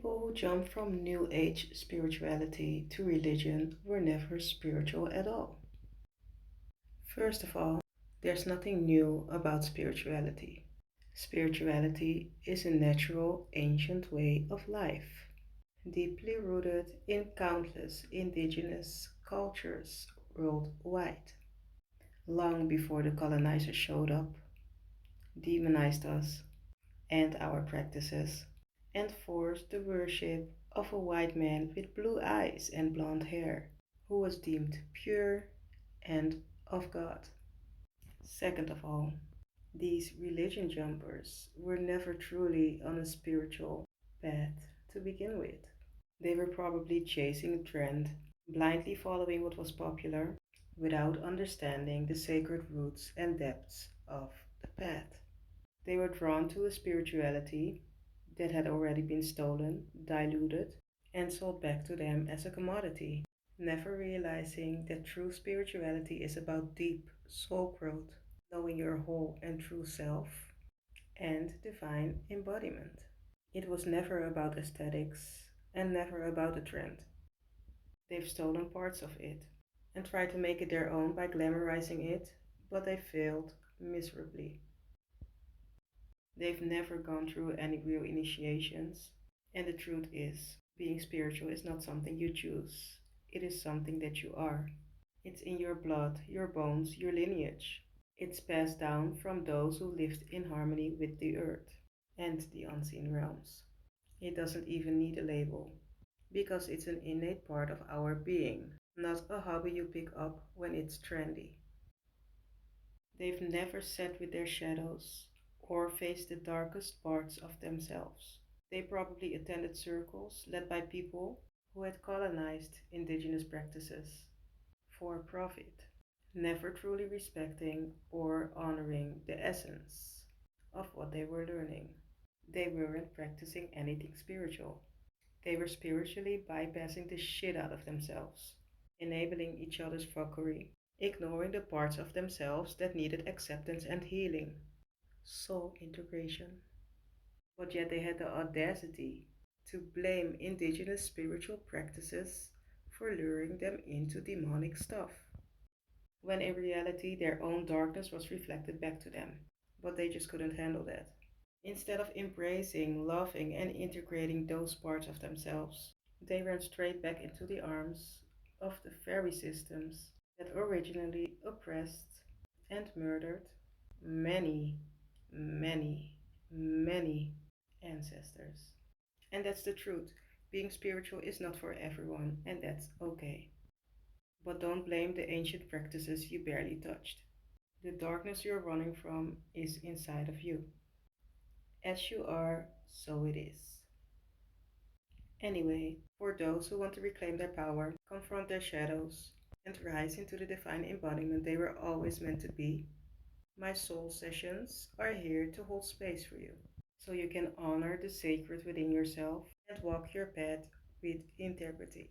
People who jump from New Age spirituality to religion were never spiritual at all. First of all, there's nothing new about spirituality. Spirituality is a natural, ancient way of life, deeply rooted in countless indigenous cultures worldwide. Long before the colonizers showed up, demonized us and our practices, and forced the worship of a white man with blue eyes and blonde hair, who was deemed pure and of God. Second of all, these religion jumpers were never truly on a spiritual path to begin with. They were probably chasing a trend, blindly following what was popular, without understanding the sacred roots and depths of the path. They were drawn to a spirituality that had already been stolen, diluted, and sold back to them as a commodity, never realizing that true spirituality is about deep soul growth, knowing your whole and true self, and divine embodiment. It was never about aesthetics and never about a trend. They've stolen parts of it and tried to make it their own by glamorizing it, but they failed miserably. They've never gone through any real initiations, and the truth is, being spiritual is not something you choose, it is something that you are. It's in your blood, your bones, your lineage. It's passed down from those who lived in harmony with the earth and the unseen realms. It doesn't even need a label, because it's an innate part of our being, not a hobby you pick up when it's trendy. They've never sat with their shadows or faced the darkest parts of themselves. They probably attended circles led by people who had colonized indigenous practices for profit, never truly respecting or honoring the essence of what they were learning. They weren't practicing anything spiritual. They were spiritually bypassing the shit out of themselves, enabling each other's fuckery, ignoring the parts of themselves that needed acceptance and healing, soul integration. But yet they had the audacity to blame indigenous spiritual practices for luring them into demonic stuff, when in reality their own darkness was reflected back to them. But they just couldn't handle that. Instead of embracing, loving, and integrating those parts of themselves, they ran straight back into the arms of the fairy systems that originally oppressed and murdered many, many, many ancestors. And that's the truth. Being spiritual is not for everyone, and that's okay. But don't blame the ancient practices you barely touched. The darkness you're running from is inside of you. As you are, so it is. Anyway, for those who want to reclaim their power, confront their shadows, and rise into the divine embodiment they were always meant to be, my soul sessions are here to hold space for you, so you can honor the sacred within yourself and walk your path with integrity.